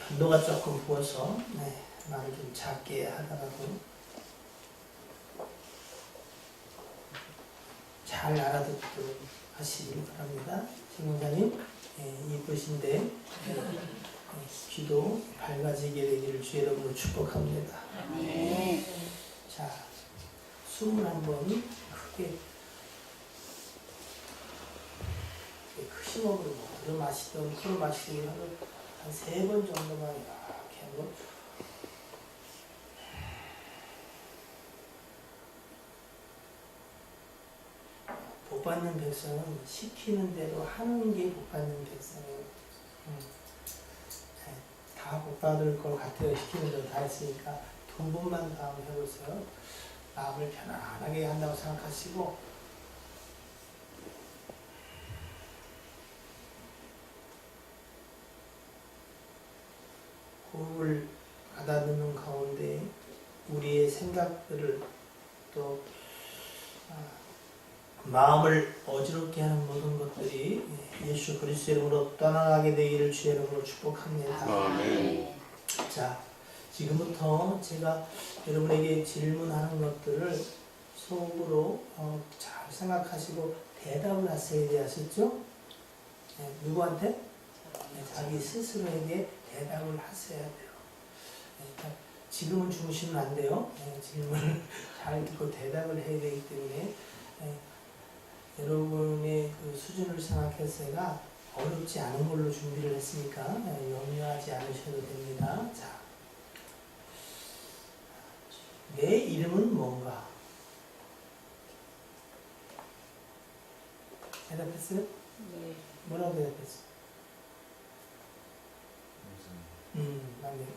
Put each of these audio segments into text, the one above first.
한도가 조금 부어서 말을 좀 작게 하더라도 잘 알아듣도록 하시길 바랍니다. 김원장님 이쁘신데 귀도 밝아지게 되기를 주의 이름으로 축복합니다. 자, 숨을 한번 크게 큰 호흡으로 들어 마시던 코로 마시던 한 3번 정도만 이렇게 한번 복받는 백성은 시키는 대로 하는 게 복받는 백성이에요. 다 복받을 것 같아요. 시키는 대로 다 했으니까 2번만 더 한번 해보세요. 마음을 편안하게 한다고 생각하시고 호흡을 가다듬는 가운데 우리의 생각들을 또 마음을 어지럽게 하는 모든 것들이 예수 그리스도의 이름으로 떠나가게 되기를 주의 이름으로 축복합니다. 아멘. 자, 지금부터 제가 여러분에게 질문하는 것들을 속으로 잘 생각하시고 대답을 하셔야 돼. 아셨죠? 누구한테? 자기 스스로에게 대답을 하셔야 돼요. 그러니까 지금은 주무시면 안 돼요. 질문을 잘 듣고 대답을 해야 되기 때문에 여러분의 그 수준을 생각해서 제가 어렵지 않은 걸로 준비를 했으니까 염려하지 않으셔도 됩니다. 자, 내 이름은 뭔가? 대답했어요? 네. 뭐라고 대답했어요? 맞네요.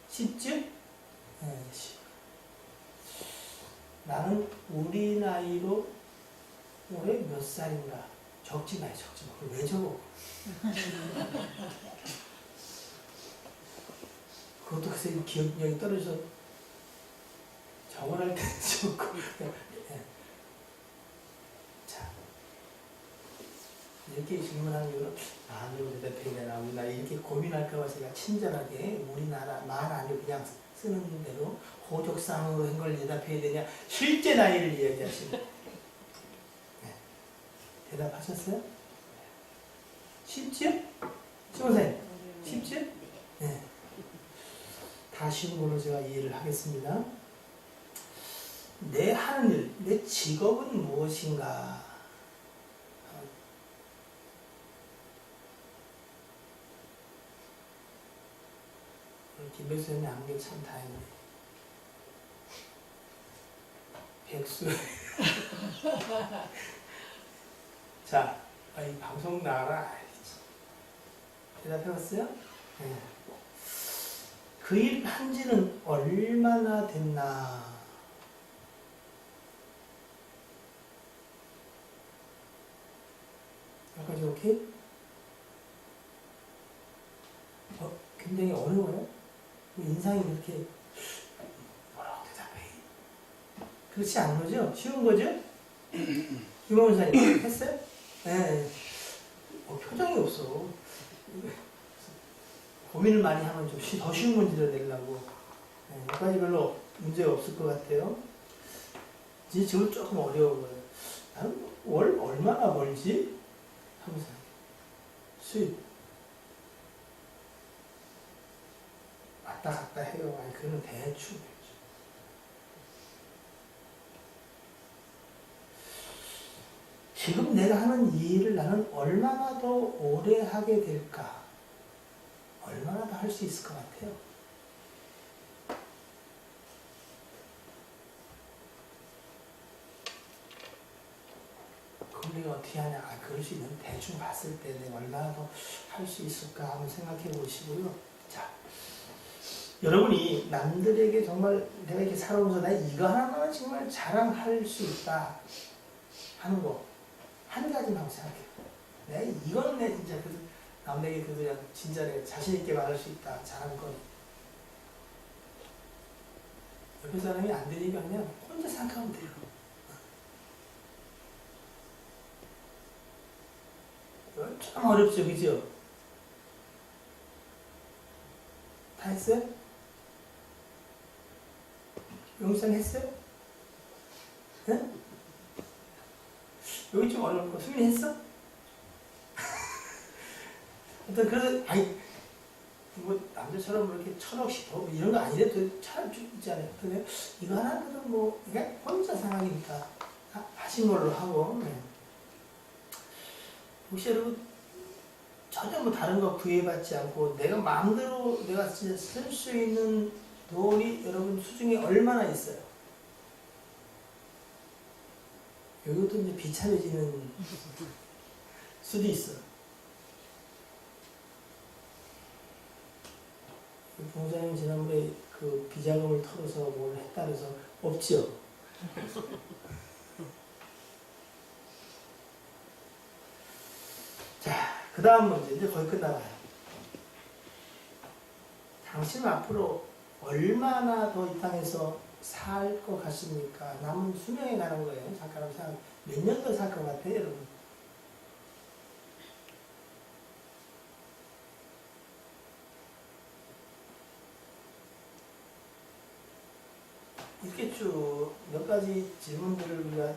쉽죠? 네, 쉽. 나는 우리 나이로 올해 몇 살인가? 적지 마요, 적지 마. 그걸 왜 적어? 그것도 글쎄 기억력이 떨어져서 적어할 때 적고. 자, 이렇게 질문하는 이유는 여러분 대답해야 우리나라 이렇게 고민할까봐 제가 친절하게 우리나라만 아니고 그냥 쓰는 대로 호적상으로 한 걸 대답해야 되냐 실제 나이를 이야기하시는 대답하셨어요? 쉽지요? 시원생 쉽지요? 네. 다 쉬운 걸로 제가 이해를 하겠습니다. 내 하는 일, 내 직업은 무엇인가? 김 백수님 안경 참 다행이네. 백수. 자, 이 방송 나라. 대답해봤어요? 네. 그 일 한지는 얼마나 됐나? 여기까지 오케이? 굉장히 어려워요? 인상이 이렇게 뭐라고 대답해? 그렇지 않은 거죠? 쉬운 거죠? 김원훈 사님 했어요? 네. 표정이 없어. 고민을 많이 하면 좀 더 쉬운 문제를 내려고. 여기까지 별로 문제가 없을 것 같아요. 이제 지금 조금 어려워 보여요. 나는 월 얼마나 벌지? 하면서 수입 왔다 갔다 해요. 아니 그거는 대충. 지금 내가 하는 이 일을 나는 얼마나 더 오래 하게 될까? 얼마나 더 할 수 있을 것 같아요? 그럼 내가 어떻게 하냐? 그럴 수 있는 대충 봤을 때 내가 얼마나 더 할 수 있을까 한번 생각해 보시고요. 자, 여러분이 남들에게 정말 내가 이렇게 살아오면서 나 이거 하나만 정말 자랑할 수 있다 하는 거 한 가지만 생각해요. 내가 이거는 내 진짜 남에게 그냥 진짜 내가 자신 있게 말할 수 있다 자랑한 건 옆에 사람이 안 되니까 그냥 혼자 생각하면 돼요. 참 어렵죠, 그죠? 했어요? 명상 했어요? 응? 여기 좀 어려울 거. 수민이 했어? 하여튼 그래서 아니 뭐 남자처럼 뭐 이렇게 1,000억씩 벌고 이런 거 아니래도 잘 있잖아요. 근데 이거 하나는 뭐 그냥 혼자 상황이니까 하신 걸로 하고. 네. 혹시 여러분 전혀 뭐 다른 거 구애받지 않고 내가 마음대로 내가 진짜 쓸 수 있는 돈이 여러분 수중에 얼마나 있어요? 여기부터 이제 비참해지는 수도 있어. 봉사님 지난번에 그 비자금을 털어서 뭘 했다 그래서 없지요? 자, 그 다음 문제 이제 거의 끝나가요. 당신은 앞으로 얼마나 더 이 땅에서 살 것 같습니까? 남은 수명에 가는 거예요. 잠깐 생각. 몇 년 더 살 것 같아요, 여러분? 이렇게 쭉 몇 가지 질문들을 우리가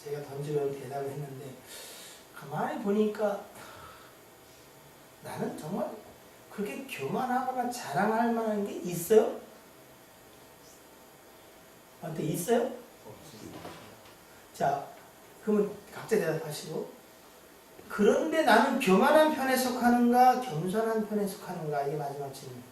제가 던지고 대답을 했는데 가만히 보니까 나는 정말 그렇게 교만하거나 자랑할 만한 게 있어요? 어때 있어요? 자, 그러면 각자 대답하시고 그런데 나는 교만한 편에 속하는가 겸손한 편에 속하는가 이게 마지막 질문.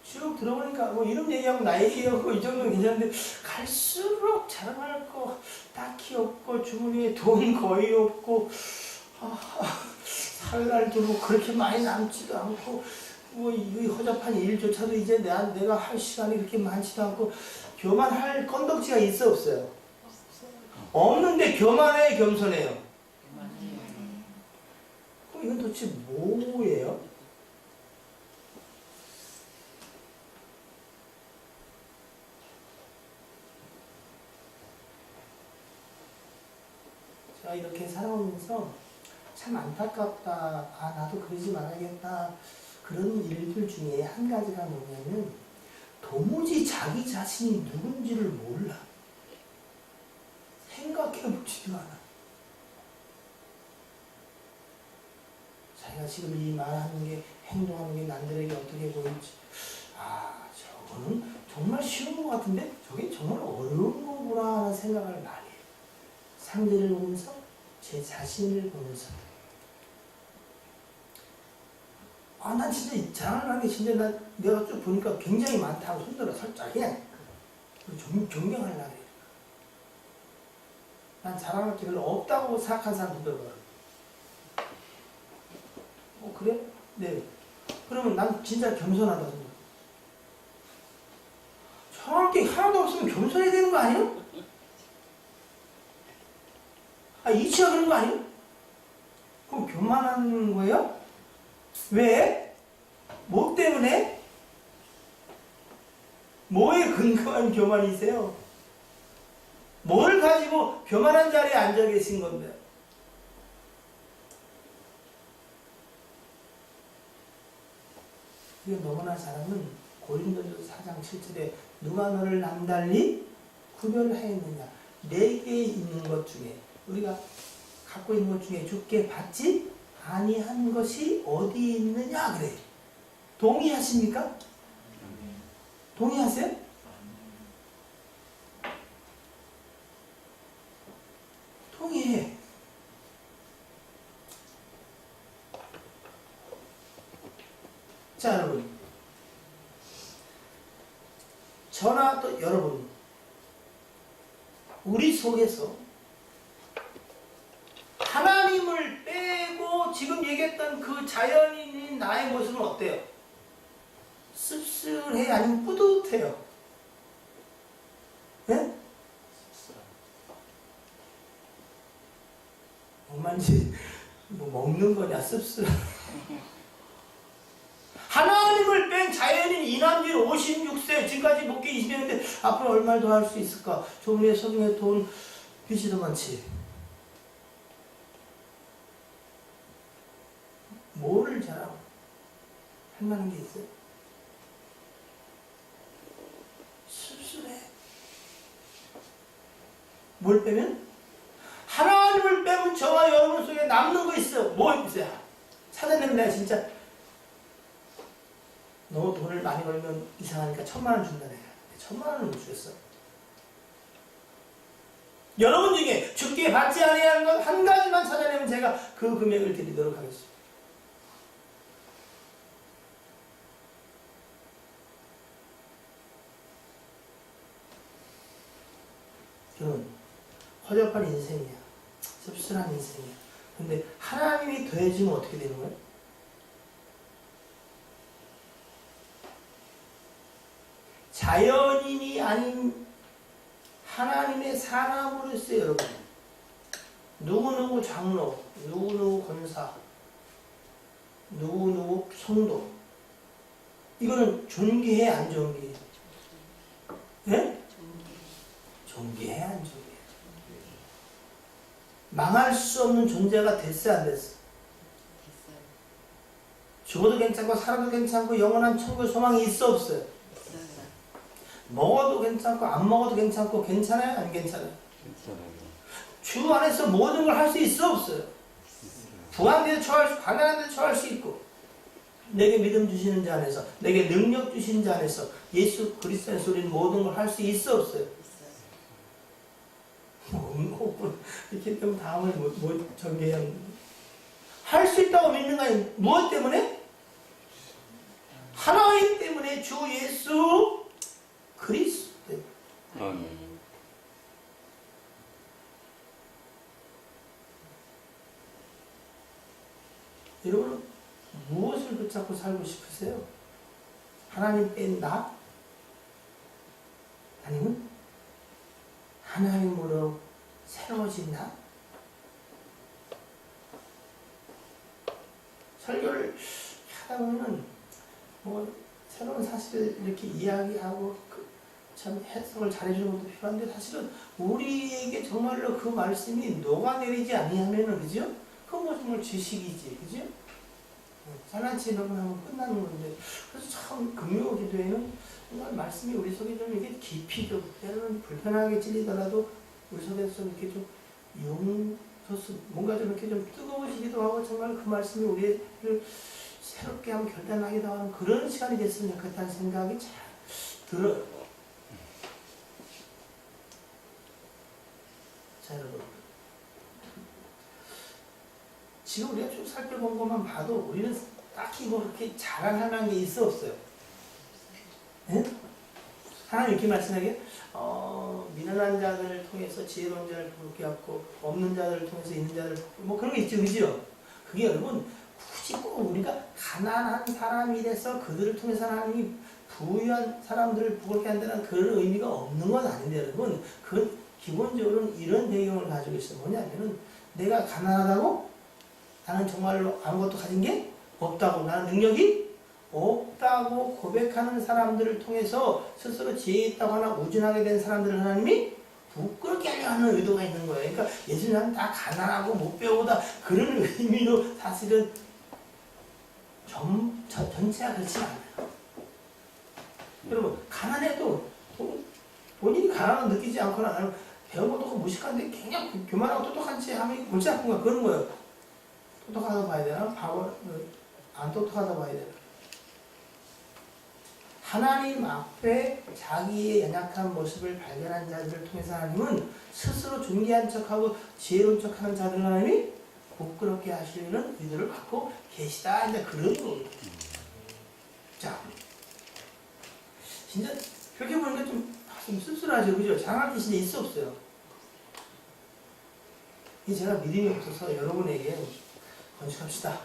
쭉 들어보니까 뭐 이름 얘기하고 나이 얘기하고 이 정도는 괜찮은데 갈수록 자랑할 거 딱히 없고 주머니에 돈 거의 없고 살 날도 뭐 그렇게 많이 남지도 않고 뭐 이 허접한 일조차도 이제 내가 할 시간이 그렇게 많지도 않고 교만할 건덕지가 있어 없어요? 없는데 교만해 겸손해요? 그럼 이건 도대체 뭐예요? 제가 이렇게 살아오면서 참 안타깝다. 아, 나도 그러지 말아야겠다. 그런 일들 중에 한 가지가 뭐냐면 도무지 자기 자신이 누군지를 몰라. 생각해보지도 않아. 자기가 지금 이 말하는 게 행동하는 게 남들에게 어떻게 보일지 아, 저거는 정말 쉬운 것 같은데 저게 정말 어려운 거구나 하는 생각을 많이 해요. 상대를 보면서 제 자신을 보면서 아, 난 진짜 자랑하는 게 진짜 내가 쭉 보니까 굉장히 많다고 손들어 살짝 그냥 존경하려고 해요. 난 자랑할 게 별로 없다고 생각한 사람 손들어봐요. 그래? 네. 그러면 난 진짜 겸손하다 생각. 자랑할 게 하나도 없으면 겸손해야 되는 거 아니에요? 아, 이치가 그런 거 아니에요? 그럼 교만한 거예요? 왜? 뭐 때문에? 뭐에 근거한 교만이세요? 뭘 가지고 교만한 자리에 앉아 계신 건데? 이거 너무나 잘하면 고린도전서 4장 7절에 누가 너를 남달리 구별하였느냐? 내게 있는 것 중에 우리가 갖고 있는 것 중에 주께 받지 아니한 것이 어디 있느냐 그래. 동의하십니까? 동의하세요? 동의해. 자, 여러분. 저나 또 여러분. 우리 속에서 하나님을 빼고 지금 얘기했던 그 자연인인 나의 모습은 어때요? 씁쓸해 아니면 뿌듯해요? 네? 뭔말인지 뭐 먹는 거냐 씁쓸 하나님을 뺀 자연인 이남진 56세 지금 지금까지 목회 20년인데 앞으로 얼마를 더 할 수 있을까? 조문에 서중에 돈 빚이 더 많지. 뭐를 자랑? 할 만한 게 있어요? 씁쓸해. 뭘 빼면? 하나님을 빼면 저와 여러분 속에 남는 거 있어요. 뭐 있어요? 찾아내면 내가 진짜 너 돈을 많이 벌면 이상하니까 1,000,000원 준다 내가. 1,000,000원을 못 주겠어. 여러분 중에 주께 받지 아니하는 것 한 가지만 찾아내면 제가 그 금액을 드리도록 하겠습니다. 그건 허접한 인생이야. 씁쓸한 인생이야. 근데 하나님이 더해지면 어떻게 되는 거예요? 자연인이 아닌 하나님의 사람으로서 여러분, 누구누구 장로, 누구누구 권사, 누구누구 성도, 이거는 존귀해 안 존귀해? 예? 존귀해 안 존귀해? 망할 수 없는 존재가 됐어 안 됐어? 죽어도 괜찮고 살아도 괜찮고 영원한 천국의 소망이 있어 없어요? 먹어도 괜찮고 안 먹어도 괜찮고 괜찮아요? 안 괜찮아요? 괜찮아요. 주 안에서 모든 걸 할 수 있어 없어요? 부한 데도 처할 수, 가난한 데도 처할 수 있고, 내게 믿음 주시는 자 안에서, 내게 능력 주시는 자 안에서 예수 그리스도 안에서 우리는 모든 걸 할 수 있어 없어요? 이렇게 되면 다음을 못 전개해야 할 수 있다고 믿는 거 아니에요? 무엇 때문에? 하나님 때문에 주 예수 그리스도 때문에. 아멘. 여러분은 무엇을 붙잡고 살고 싶으세요? 하나님 뺀 나? 아니면 하나님으로 새로워진 나? 설교를 하다 보면 뭐 새로운 사실을 이렇게 이야기하고 참 해석을 잘해주는 것도 필요한데 사실은 우리에게 정말로 그 말씀이 녹아내리지 아니하면은 그죠? 그건 뭐 정말 지식이지, 그죠? 잘난치기만 하면 끝나는 건데 그래서 참 금요 기도에는 정말 말씀이 우리 속에 좀 이렇게 깊이 좀 때로는 불편하게 찔리더라도 우리 속에서 좀 이렇게 좀 용서스 뭔가 좀 이렇게 좀 뜨거워지기도 하고 정말 그 말씀이 우리를 새롭게 한번 결단하기도 하는 그런 시간이 됐으면 좋겠다는 생각이 잘 들어요. 자 여러분, 지금 우리가 쭉 살펴본 것만 봐도 우리는 딱히 뭐 그렇게 자랑할 만한 게 있어 없어요? 네? 하나님 이렇게 말씀하게 미련한 자들을 통해서 지혜로운 자를 부르게 하고 없는 자들을 통해서 있는 자들을 뭐 그런 게 있죠, 그죠? 그게 여러분 굳이 꼭 우리가 가난한 사람이 돼서 그들을 통해서 하나님이 부유한 사람들을 부럽게 한다는 그런 의미가 없는 건 아닌데 여러분, 그건 기본적으로는 이런 배경을 가지고 있어요. 뭐냐면은 내가 가난하다고 나는 정말로 아무것도 가진 게 없다고, 나는 능력이 없다고 고백하는 사람들을 통해서 스스로 지혜 있다고 하나 우준하게 된 사람들을 하나님이 부끄럽게 하려 하는 의도가 있는 거예요. 그러니까 예수님은 다 가난하고 못 배우다 그런 의미로 사실은 전체가 그렇지 않아요. 여러분, 가난해도 본인이 가난을 느끼지 않거나 아니면 배운 것도 무식한데 그냥 교만하고 똑똑한 채 하면 골치 아픈 거야. 그런 거예요. 똑똑하다 봐야 되나? 안 똑똑하다 봐야 되나? 하나님 앞에 자기의 연약한 모습을 발견한 자들을 통해서 하나님은 스스로 존귀한 척하고 지혜로운 척하는 자들을 하나님이 부끄럽게 하시려는 의도를 갖고 계시다. 이제 그런 거예요. 자, 진짜 그렇게 보니까 좀 씁쓸하죠, 그죠? 장할 뜻이 있어 없어요? 이 제가 믿음이 없어서 여러분에게 건축합시다,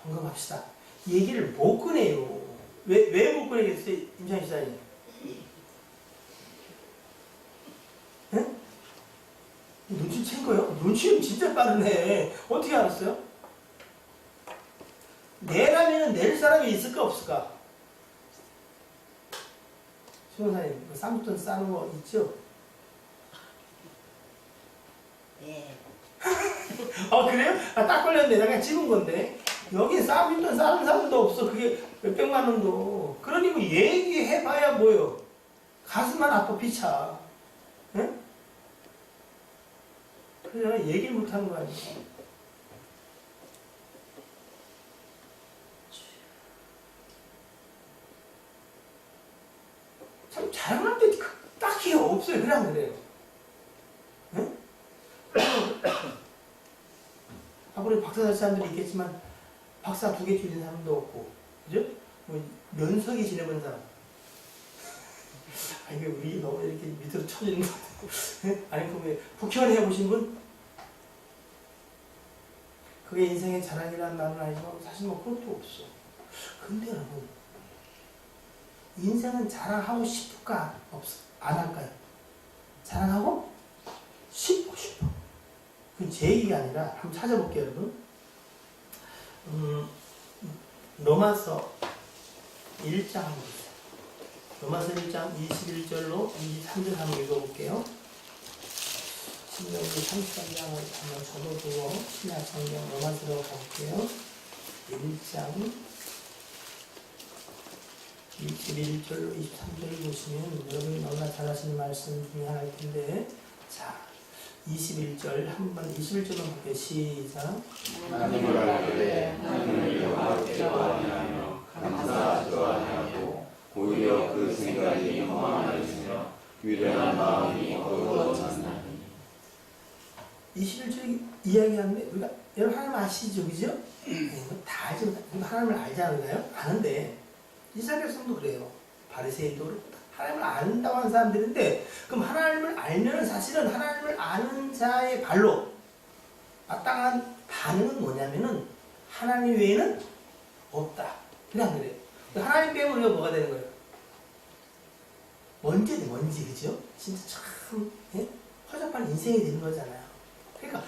헌금합시다 이 얘기를 못 꺼내요. 왜 못 꺼내겠어요, 임찬희 지사님? 네? 눈치챈 거예요? 눈치는 진짜 빠르네. 어떻게 알았어요? 내라면은 낼 사람이 있을까 없을까? 신호사님, 그 쌍두톤 싸는 거 있죠? 예. 그래요? 딱 걸렸네. 내가 찍은 건데. 여기 쌍두톤 싸는 사람도 없어. 그게 몇백만 원도. 그러니 뭐 얘기해봐야 뭐요? 가슴만 아파 피차. 응? 그래서 얘기를 못하는 거 아니야. 참 자랑할 때 딱히 없어요. 그냥 그래요. 응? 앞으로 박사 될 사람들이 있겠지만 박사 2개 줄인 사람도 없고, 그죠? 뭐 면석이 지내본 사람. 이게 우리 너무 이렇게 밑으로 쳐지는 것 같아요. 아니, 그 국회의원 해보신 분? 그게 인생의 자랑이라는 말은 아니지만 사실 뭐 그것도 없어. 근데 여러분, 인생은 자랑하고 싶을까? 없어? 안 할까요? 자랑하고 싶고 싶어. 그건 제 얘기가 아니라 한번 찾아볼게요, 여러분. 로마서 1장 한번 보세요. 로마서 1장 21절로 23절 한번 읽어볼게요. 신명기 33장을 한번 접어두고 신약 성경 로마서로 가볼게요. 1장 21절로 23절을 보시면 여러분이 너무나 잘 아시는 말씀 중에 하나일 텐데, 자, 21절 한번 21절만 볼게요. 시작. 하나님을 알되 하나님을 영화롭게 아니하며 감사하지도 아니하고 오히려 그 생각이 허망하였으며 유련한 마음이 어두워졌나니. 21절 이야기하는데 우리가 여러분 하나님 아시죠, 그죠? 다 알죠. 하나님을 알지 않나요? 아는데 이스라엘 백성도 그래요. 바리새인도 하나님을 안다고 하는 사람들인데, 그럼 하나님을 알면 사실은 하나님을 아는 자의 발로 마땅한 반응은 뭐냐면은 하나님 외에는 없다. 그냥 그래요. 하나님 빼면 우리가 뭐가 되는 거예요? 먼지, 그죠? 진짜 참 허접한 인생이 되는 거잖아요. 그러니까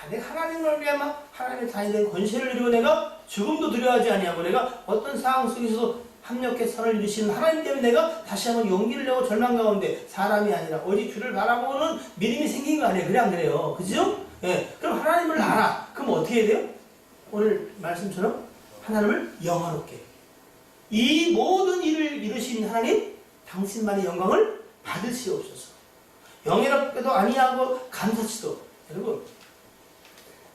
내가 하나님을 위하여 하나님의 자녀에 대한 권세를 누리고 내가 죽음도 두려워하지 아니하고 내가 어떤 상황 속에서 합력해 선을 이루시는 하나님 때문에 내가 다시 한번 용기를 내고 절망 가운데 사람이 아니라 오직 주를 바라보는 믿음이 생긴 거 아니에요? 그래 안 그래요? 그죠? 예. 그럼 하나님을 알아. 그럼 어떻게 해야 돼요? 오늘 말씀처럼 하나님을 영화롭게. 이 모든 일을 이루신 하나님, 당신만의 영광을 받으시옵소서. 영예롭게도 아니하고 감사치도. 여러분,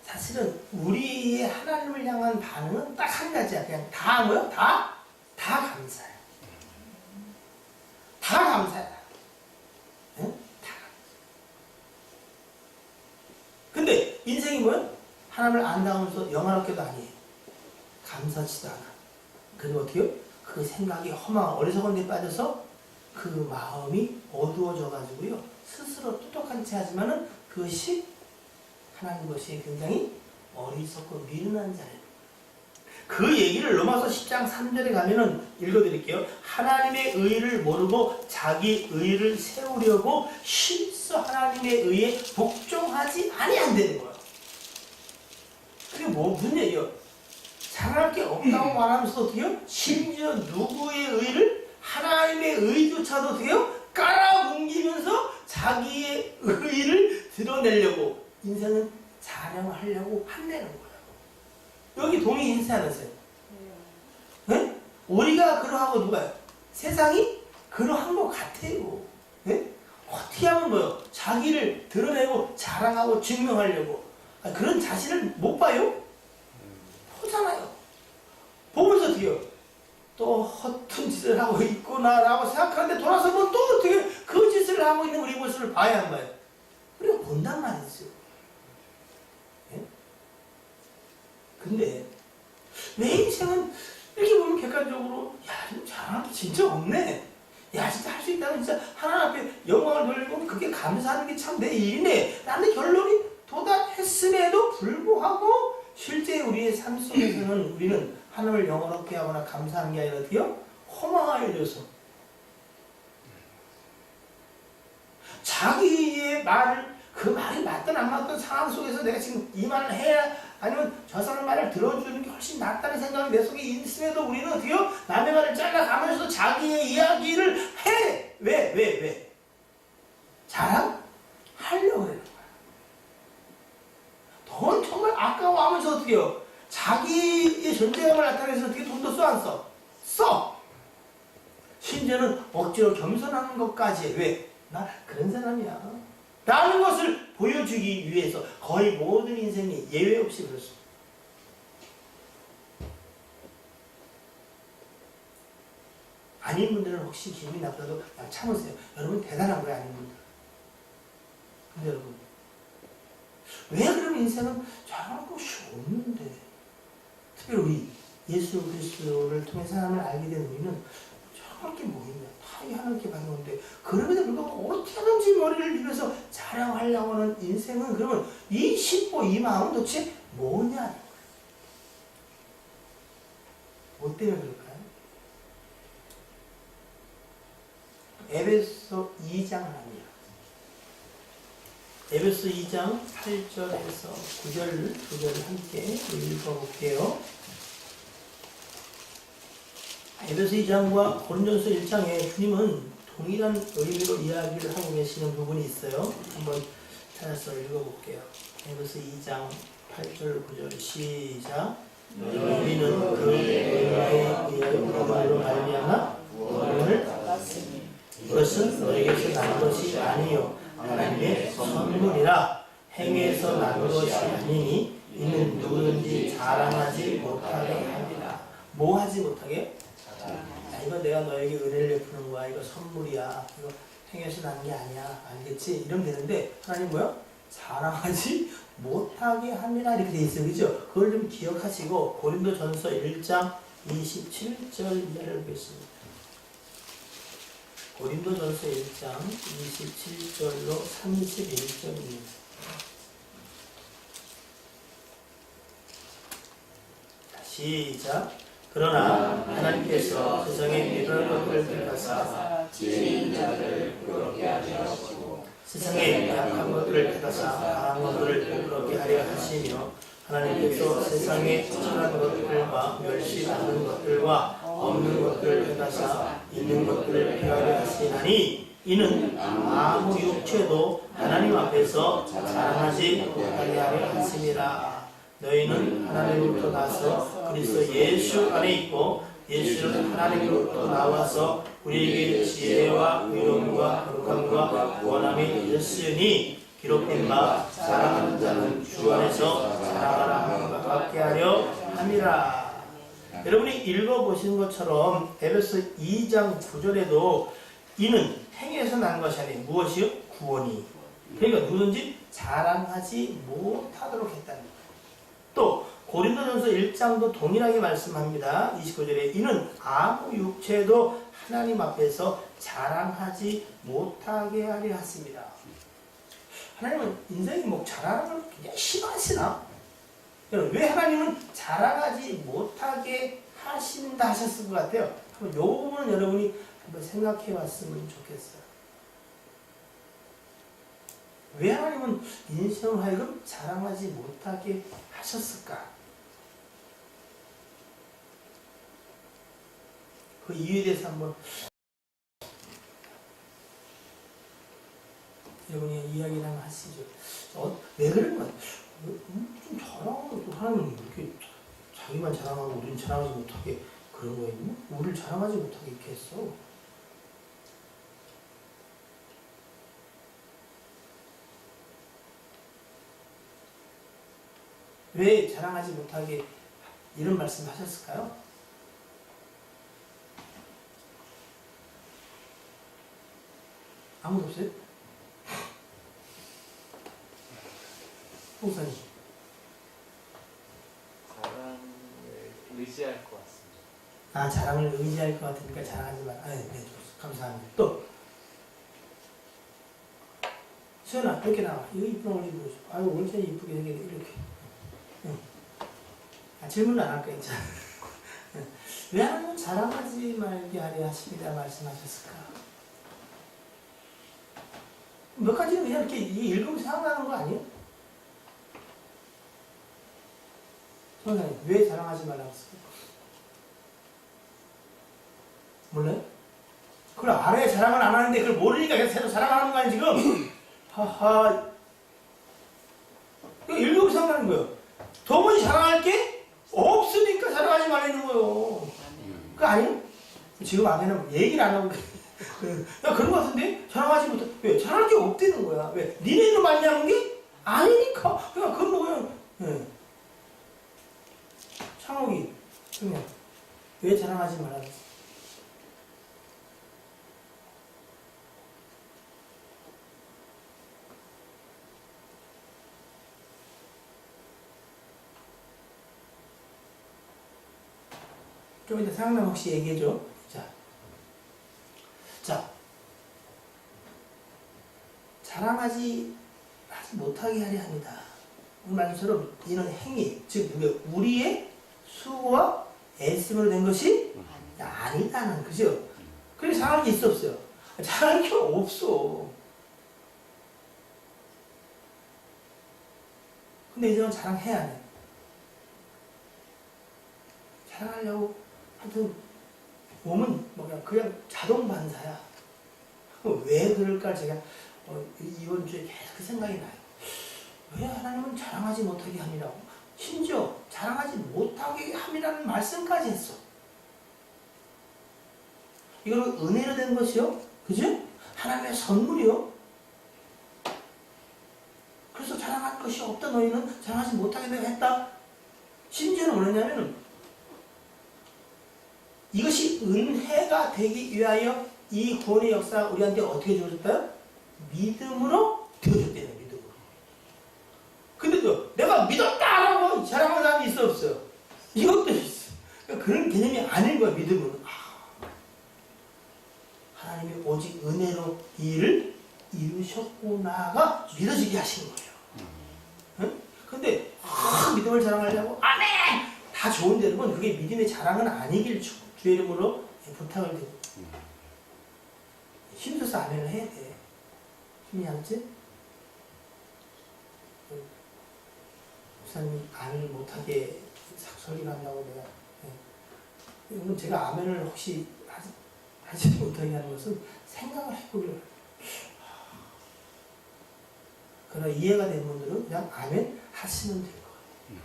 사실은 우리의 하나님을 향한 반응은 딱 한 가지야. 그냥 다 뭐요? 다 감사해요. 다 감사해요. 응? 다 감사해요. 근데 인생이 뭐예요? 하나님을 안다면서 영화롭게도 아니에요. 감사치도 않아. 그리고 어떻게요? 그 생각이 허망, 어리석은 데 빠져서 그 마음이 어두워져 가지고요. 스스로 똑똑한 채 하지만은 그것이 하나님 것이 굉장히 어리석고 미련한 자예요. 그 얘기를 로마서 10장 3절에 가면은 읽어드릴게요. 하나님의 의를 모르고 자기 의를 세우려고 힘써 하나님의 의에 복종하지 아니한다는 거예요. 그게 무슨 얘기예요? 잘할 게 없다고 말하면서 어떻게요? 심지어 누구의 의를? 하나님의 의조차도 어떻게요? 깔아뭉기면서 자기의 의를 드러내려고 인생은 자랑하려고 한다는 거예요. 여기 동의하지 않으세요? 네? 우리가 그러하고 누가요? 세상이 그러한 것 같아요. 네? 어떻게 하면 뭐요? 자기를 드러내고 자랑하고 증명하려고. 그런 자신을 못 봐요? 보잖아요. 보면서 어떻게 해요? 또 허튼 짓을 하고 있구나라고 생각하는데 돌아서면 또 어떻게 그 짓을 하고 있는 우리 모습을 봐야 한 거예요. 우리가 본단 말이죠. 네? 근데 내 인생은 이렇게 보면 객관적으로 좀 잘하는 게 진짜 없네. 진짜 할 수 있다면 진짜 하나님 앞에 영광을 돌리고 그게 감사하는 게 참 내 일이네. 라는 결론이 도달했음에도 불구하고 실제 우리의 삶 속에서는 우리는 하나님을 영원롭게 하거나 감사하는 게 아니라 어떻게요? 허망하여져서 자기의 말을, 그 말이 맞든 안 맞든 상황 속에서 내가 지금 이 말을 해야 아니면 저 사람 말을 들어주는 게 훨씬 낫다는 생각이 내 속에 있음에도 우리는 어떻게요? 남의 말을 잘라가면서 자기의 이야기를 해. 왜? 자랑하려고 그러는 거야. 돈 정말 아까워하면서 어떻게 해요? 자기의 존재감을 나타내기 위해서 어떻게 돈도 써, 안 써? 써! 심지어는 억지로 겸손하는 것까지 해. 왜? 나 그런 사람이야. 라는 것을 보여주기 위해서 거의 모든 인생이 예외 없이 그렇습니다. 아닌 분들은 혹시 기분이 나빠도 그냥 참으세요. 여러분 대단한 거예요, 아닌 분들. 근데 여러분, 왜 그러면 인생은 잘할 것이 없는데? 특별히 우리 예수 그리스도를 통해 사람을 알게 된 우리는 잘할 게 뭐 있냐? 다 하나님께 받는 건데, 그럼에도 불구하고 어떻게든지 머리를 비벼서 자랑하려고 하는 인생은 그러면 이 심보, 이 마음은 도대체 뭐냐? 뭐 때문에 그럴까요? 에베소 2장 합니다. 에베소 2장 8절에서 9절, 9절을 함께 읽어볼게요. 에베소 2장과 고린도전서 1장에 주님은 동일한 의미로 이야기를 하고 계시는 부분이 있어요. 한번 찾아서 읽어볼게요. 에베소 2장 8절, 9절 시작. 우리는 그의 의하여 말로 말미암아 구원을 받았으니 이것은 너에게서 난 것이 아니요 하나님의 선물이라. 행위에서 난 것이 아니니 이는 누구든지 자랑하지 못하게 합니다. 뭐 하지 못하게? 야, 이거 내가 너에게 은혜를 베푸는 거야. 이거 선물이야. 이거 행위에서 난 게 아니야. 알겠지? 이러면 되는데 하나님 뭐야? 자랑하지 못하게 합니다. 이렇게 돼 있어요. 그죠? 그걸 좀 기억하시고 고린도전서 1장 27절 이하를 보겠습니다. 고린도전서 1장 27절로 31절입니다. 시작. 그러나 하나님께서 세상에 미련한 것들을 택하사 지혜 있는 자들을 부끄럽게 하지 마시고 세상에 약한 것들을 택하사 강한 것들을 부끄럽게 하려 하시며 하나님께서 세상에 천한 것들과 멸시받는 것들과 없는 것들을 택하사 있는 것들을 피하려 하시나니 이는 아무 육체도 하나님 앞에서 자랑하지 못하게 하려 하심이라. 너희는 하나님으로부터 나서 그리스도 예수 안에 있고 예수는 하나님으로부터 나와서 우리에게 지혜와 의로움과 거룩함과 원함이 있으니 기록된 바 사랑하는 자는 주 안에서 자랑하라 하는 것 같게 하려 함이라. 여러분이 읽어보신 것처럼 에베소 2장 9절에도 이는 행위에서 난 것이 아니 무엇이요? 구원이. 그러니까 누구든지 자랑하지 못하도록 했다는 거예요. 또 고린도전서 1장도 동일하게 말씀합니다. 29절에 이는 아무 육체도 하나님 앞에서 자랑하지 못하게 하려 하십니다. 하나님은 인생이 뭐 자랑하는 걸 굉장히 싫어하시나? 왜 하나님은 자랑하지 못하게 하신다 하셨을 것 같아요? 한번 이 부분은 여러분이 한번 생각해 봤으면 좋겠어요. 왜 하나님은 인생을 하여금 자랑하지 못하게 하셨을까? 그 이유에 대해서 한번 여러분이 이야기를 한번 하시죠. 왜 그런 거야? 좀 자랑하고 또 하나님은 이렇게 자기만 자랑하고 우리는 자랑하지 못하게 그런 거 있나? 우리를 자랑하지 못하게 이렇게 했어. 왜 자랑하지 못하게 이런 말씀 하셨을까요? 아무도 없어요? 홍사님. 자랑을 의지할 것 같습니다. 아, 자랑을 의지할 것 같으니까 자랑하지 마. 아, 네, 감사합니다. 또 수연아, 이렇게 나와. 이거 이쁜 옷 입어줘. 아유, 얼마나 이쁘게 생겼네. 이렇게. 응. 아, 질문을 안 할 거야, 이제. 왜 하나님은 자랑하지 말게 하려 하십니다 말씀하셨을까? 몇 가지는 그냥 이렇게 읽으면 생각나는 거 아니에요? 선생님, 왜 자랑하지 말라고 했을까? 몰라요? 그거 그걸 알아야 자랑을 안 하는데 그걸 모르니까 계속 새로 자랑하는 거 아니야 지금. 하하. 이거 일곱 생각하는 거예요. 도무지 자랑할 게 없으니까 자랑하지 말라는 거예요. 그거 아니에요? 지금 아내는 얘기를 안 하고 야 그런 거 같은데 자랑하지 못해. 왜? 자랑할 게 없다는 거야. 왜? 니네는 많이 하는 게 아니니까. 그러니까 그런 거예요. 예. 창옥이 그냥 왜 자랑하지 말았어? 좀 이따 생각나면 혹시 얘기해줘. 자, 자랑하지 못하게 하려 합니다. 오늘 말씀처럼 이는 행위, 즉 우리의 수고와 애씀으로 된 것이 아니다는 그죠? 그래서 자랑할 게 있어 없어요? 자랑할 게 없어. 근데 이제는 자랑해야 해. 자랑하려고 하여튼 몸은 그냥 자동 반사야. 왜 그럴까 제가 이번 주에 계속 그 생각이 나요. 왜 하나님은 자랑하지 못하게 함이라고? 심지어 자랑하지 못하게 함이라는 말씀까지 했어. 이거는 은혜로 된 것이요. 그죠? 하나님의 선물이요. 그래서 자랑할 것이 없다 너희는 자랑하지 못하게 내가 했다. 심지어는 뭐냐면은 이것이 은혜가 되기 위하여 이 구원의 역사가 우리한테 어떻게 주어졌다요? 믿음으로 되어졌대요. 믿음으로. 근데 또 내가 믿었다라고 자랑하는 사람이 있어 없어요? 이것도 있어. 그러니까 그런 개념이 아닌 거야. 믿음으로. 하나님이 오직 은혜로 이 일을 이루셨구나가 믿어지게 하신 거예요. 응? 근데 믿음을 자랑하려고 아멘! 다 좋은데 여러분 그게 믿음의 자랑은 아니길 주의 이름으로 부탁을 드립니다. 힘줘서 아멘을 해야 돼. 힘이 안 지? 목사님 아멘을 못하게 설교를 한다고 내가 여러분 제가 아멘을 혹시 하지 못하게 하는 것은 생각을 해보기를 그러나 이해가 된 분들은 그냥 아멘 하시면 될 거예요.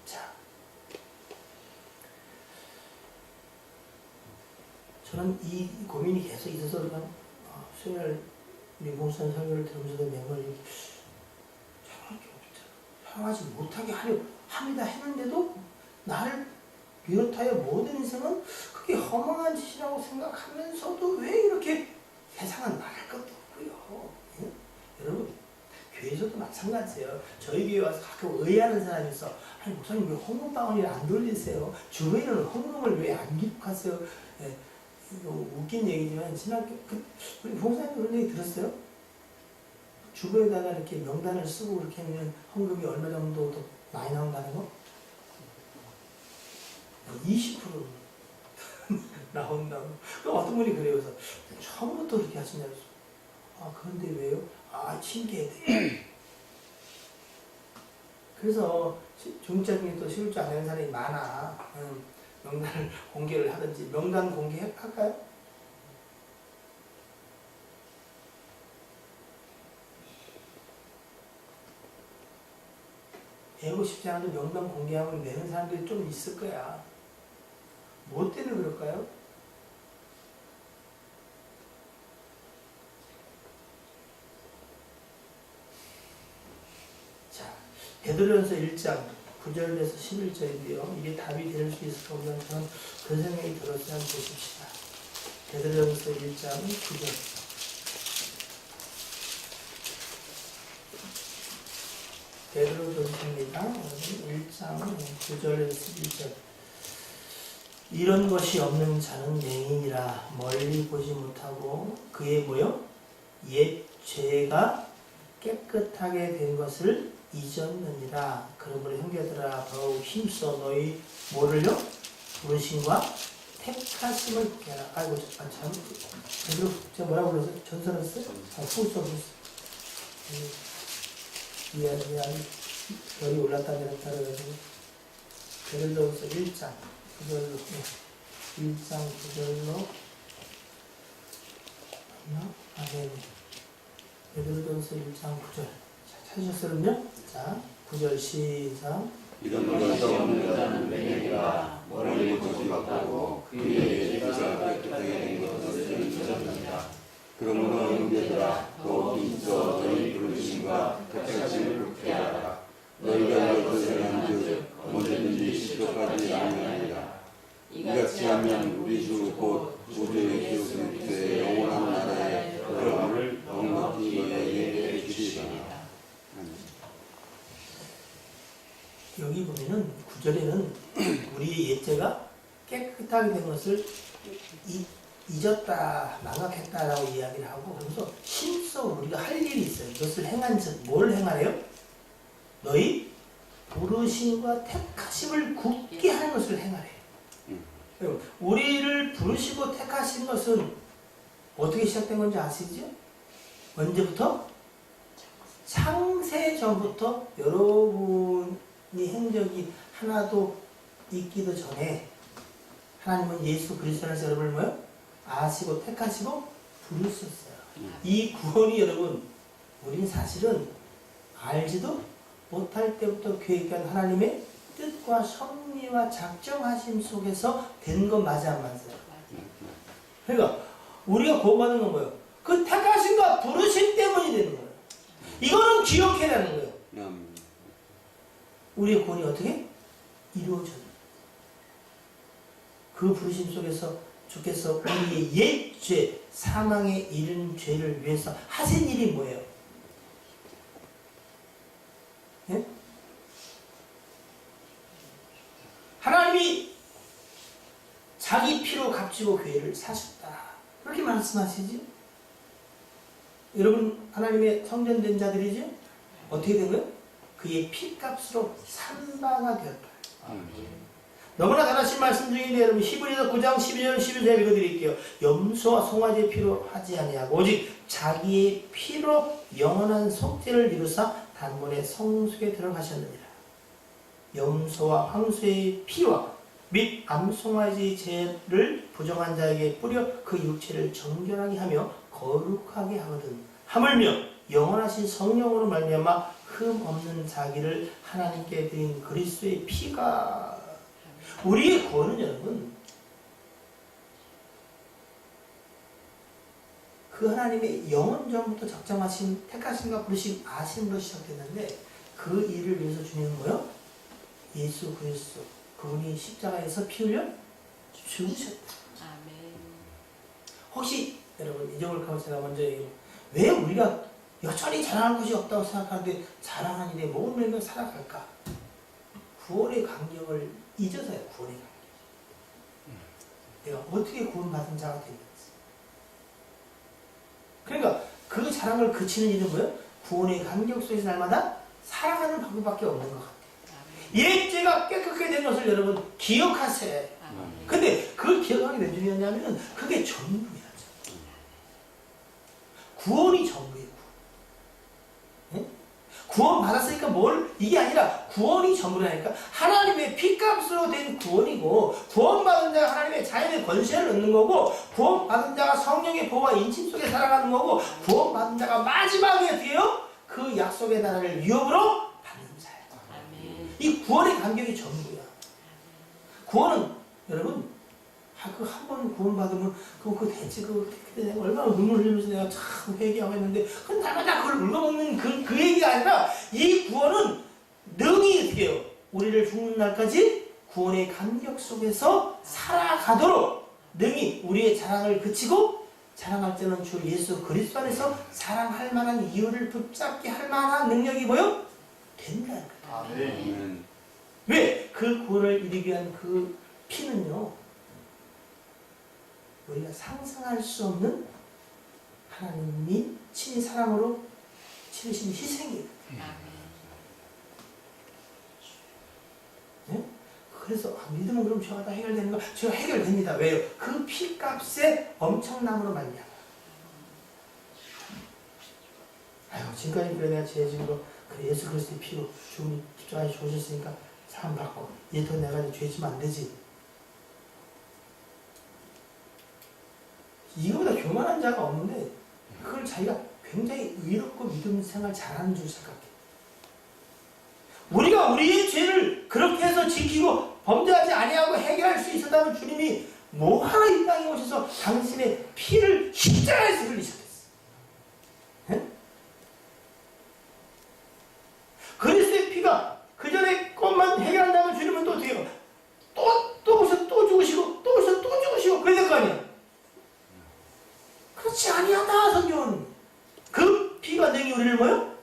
자, 저는 이 고민이 계속 있어서 그냥 수요일 미봉선 설교를 들으면서도 매번 이렇게 자랑할 게 없죠. 자랑하지 못하게 하려 합니다 했는데도 나를 비롯하여 모든 인생은 그게 허망한 짓이라고 생각하면서도 왜 이렇게 세상은 말할 것도 없고요. 예? 여러분 교회에서도 마찬가지예요. 저희 교회 와서 가끔 의아하는 사람이 있어. 아니 목사님 왜 헌금방울이를 안 돌리세요? 주변에는 헌금을 왜 안 기록하세요? 예. 웃긴 얘기지만 지난주 우리 봉사님 그런 얘기 들었어요? 주부에다가 이렇게 명단을 쓰고 그렇게 하면 헌금이 얼마 정도 더 많이 나온다는 거? 20% 나온다고. 그럼 어떤 분이 그래요. 그래서 처음부터 그렇게 하시냐고. 그런데 왜요? 신기해. 그래서 중립자중에 또 쉬울 줄 아는 사람이 많아. 명단을 공개를 하든지. 명단 공개할까요? 배우고 싶지 않아도 명단 공개하면 내는 사람들이 좀 있을 거야. 뭐 때문에 그럴까요? 자, 베드로전서 1장 9절에서 11절인데요. 이게 답이 될 수 있을까 보면 저는 그런 생각이 들었어요. 한번 보십시다. 베드로전서 1장 9절. 베드로전서입니다. 1장 9절에서 11절. 이런 것이 없는 자는 맹인이라 멀리 보지 못하고 그의 뭐요? 옛 죄가 깨끗하게 된 것을 잊었느니라. 그러므로 형제들아 더욱 힘써 너희 뭐를요? 부르심과 택하심을 구해라. 아이고 참 베드로 제가 뭐라고 불렀어요? 전설을 써요? 후서 미안해 별이 올랐다 내렸다 그래가지고 베드로전서 1장 9절로 1장 9절로 베드로전서 1장 9절. 자, 찾으셨어요? 자, 9절 시작. 이런 것이 없는 자는 매력이라 멀리 보지 못하고 그의 예수가 깨끗하게 된 것을 잊었느니라. 그러므로 형제들아 더욱 있어 너희 부르심과 택하심을 굳게 하라. 너희가 이것을 한즉 언제든지 실족하지 아니하리라. 이같이 하면 우리 주 곧 우리 예수 그리스도의 영원한 나라에 들어감을 넉넉히 너희에게 주시리라. 여기 보면은 9절에는 우리 옛죄가 깨끗하게 된 것을 잊었다, 망각했다라고 이야기를 하고, 그래서 힘써 우리가 할 일이 있어요. 이것을 행한즉 뭘 행하래요? 너희 부르심과 택하심을 굳게 하는 것을 행하래요. 우리를 부르시고 택하신 것은 어떻게 시작된 건지 아시죠? 언제부터? 창세 전부터 여러분이 행적이 하나도 있기도 전에 하나님은 예수 그리스도 안에서 여러분을 뭐요? 아시고 택하시고 부르셨어요. 이 구원이 여러분, 우리는 사실은 알지도 못할 때부터 계획한 하나님의 뜻과 섭리와 작정하심 속에서 된 건 맞아 안 맞아요? 그러니까 우리가 구원받은 건 뭐예요? 그 택하심과 부르심 때문이 되는 거예요. 이거는 기억해야 하는 거예요. 우리의 구원이 어떻게? 이루어져요. 그 부르심 속에서 주께서 우리의 옛 죄, 사망에 이른 죄를 위해서 하신 일이 뭐예요? 예? 하나님이 자기 피로 값지고 교회를 사셨다. 그렇게 말씀하시지? 여러분 하나님의 성전된 자들이죠? 어떻게 된 거예요? 그의 피값으로 산바가 되었다. 너무나 잘하신 말씀 중인데 여러분 히브리서 9장 12절 11절 읽어드릴게요. 염소와 송아지의 피로 하지 아니하고 오직 자기의 피로 영원한 속죄를 이루사 단번에 성소에 들어가셨느니라. 염소와 황소의 피와 및 암송아지 죄를 부정한 자에게 뿌려 그 육체를 정결하게 하며 거룩하게 하거든. 하물며 영원하신 성령으로 말미암아 흠 없는 자기를 하나님께 드린 그리스도의 피가 우리의 구원은 여러분 그 하나님의 영원전부터 작정하신 택하심과 부르심 아심으로 시작됐는데 그 일을 위해서 주님은 뭐요? 예수 그리스도 그분이 십자가에서 피 흘려 죽으셨다. 아멘. 혹시 여러분 잊어볼까 제가 먼저 얘기해요. 왜 우리가 여전히 자랑할 것이 없다고 생각하는데 자랑하는 일에 몸을 내며 살아갈까? 구원의 간격을 잊어서요. 구원의 간격. 내가 어떻게 구원받은 자가 되는지. 그러니까 그 자랑을 그치는 일은 뭐예요? 구원의 간격 속에서 날마다 살아가는 방법밖에 없는 것 같아요. 옛죄가 깨끗하게 된 것을 여러분 기억하세요. 근데 그걸 기억하게 왜 중요하냐면 그게 전부야. 구원이 전부예요. 네? 구원 받았으니까 이게 아니라 구원이 전부라니까. 하나님의 피값으로 된 구원이고 구원받은 자가 하나님의 자연의 권세를 얻는 거고 구원받은 자가 성령의 보호와 인침 속에 살아가는 거고 구원받은 자가 마지막에 어떻게 해요? 그 약속의 나라를 유업으로 받는 자예요. 이 구원의 간격이 전부야. 구원은 여러분 그 한 번 구원받으면 그거 대체 그때 내가 얼마나 눈물 흘리면서 내가 참 회개하고 했는데 그 날마다 그걸 울어먹는 그 얘기가 아니라 이 구원은 능히 어떻게 해요? 우리를 죽는 날까지 구원의 간격 속에서 살아가도록 능히 우리의 자랑을 그치고 자랑할 때는 주 예수 그리스도 안에서 사랑할 만한 이유를 붙잡게 할 만한 능력이 뭐요? 된다는 거예요. 아멘. 왜? 그 구원을 이루기 위한 그 피는요 우리가 상상할 수 없는 하나님이 친히 사랑으로 치르신 희생이에요. 네? 그래서 믿음은 그럼 죄가 다 해결되는 거? 죄가 해결됩니다. 왜요? 그 피값의 엄청남으로 말미암아. 아이고 지금까지 그래 내가 죄짐으로 그 예수 그리스도의 피로 주님이 십자가에 죽으셨으니까 사함 받고 이제 더 내가 죄지면 안 되지. 이거보다 교만한 자가 없는데 그걸 자기가 굉장히 의롭고 믿음 생활 잘하는 줄 생각해요. 우리가 우리의 죄를 그렇게 해서 지키고 범죄하지 아니하고 해결할 수 있었다면 주님이 뭐하러 이 땅에 오셔서 당신의 피를 십자가에서 흘리셨겠어요. 그리스도의 피가 그 전에 것만 해결한다면 주님은 또 어떻게 해요? 또 오셔서 또 죽으시고 또 오셔서 또 죽으시고 그래야 될 거 아니에요. 그렇지 아니하다 성경은. 그 피가 능히 우리를 뭐요?